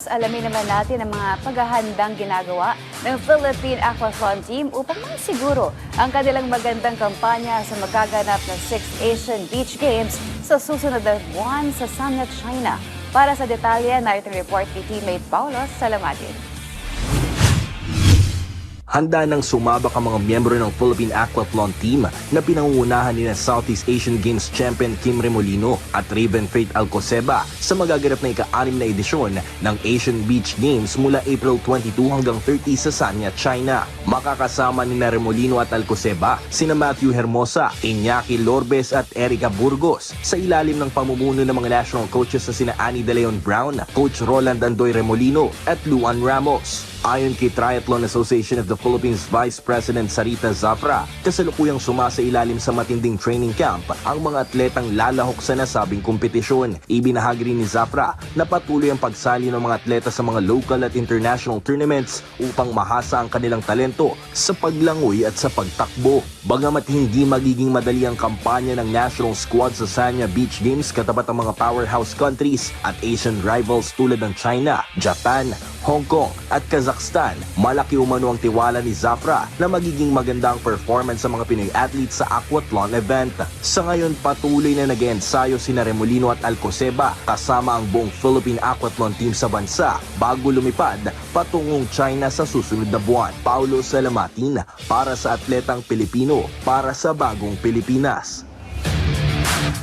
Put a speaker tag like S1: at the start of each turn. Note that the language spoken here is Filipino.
S1: Alamin naman natin ang mga paghahandang ginagawa ng Philippine Aquathlon Team upang masiguro ang kanilang magandang kampanya sa magaganap na 6th Asian Beach Games sa susunod na buwan sa Samyat, China. Para sa detalye, narito report ni teammate Paulo Salamatin.
S2: Handa nang sumabak ang mga miyembro ng Philippine Aquathlon Team na pinangungunahan ni Southeast Asian Games Champion Kim Remolino at Raven Faith Alcoseba sa magaganap na ika-6 na edisyon ng Asian Beach Games mula April 22 hanggang 30 sa Sanya, China. Makakasama ni Remolino at Alcoseba sina Matthew Hermosa, Iñaki Lorbes at Erica Burgos sa ilalim ng pamumuno ng mga national coaches na sina Annie De Leon Brown, Coach Roland Andoy Remolino at Luan Ramos. Ayon kay Triathlon Association of the Philippines Vice President Sarita Zafra, kasalukuyang sumasa ilalim sa matinding training camp ang mga atletang lalahok sa nasabing kompetisyon. Ibinahagi rin ni Zafra na patuloy ang pagsali ng mga atleta sa mga local at international tournaments upang mahasa ang kanilang talento sa paglangoy at sa pagtakbo. Bagamat hindi magiging madali ang kampanya ng national squad sa Sanya Beach Games katapat ang mga powerhouse countries at Asian rivals tulad ng China, Japan, Hong Kong at Kazakhstan, malaki umano ang tiwala ni Zafra na magiging magandang performance sa mga Pinoy athletes sa aquathlon event. Sa ngayon, patuloy na nag-ensayo sina Remolino at Alcoseba kasama ang buong Philippine Aquathlon Team sa bansa bago lumipad patungong China sa susunod na buwan. Paulo Salamatin para sa Atletang Pilipino para sa Bagong Pilipinas.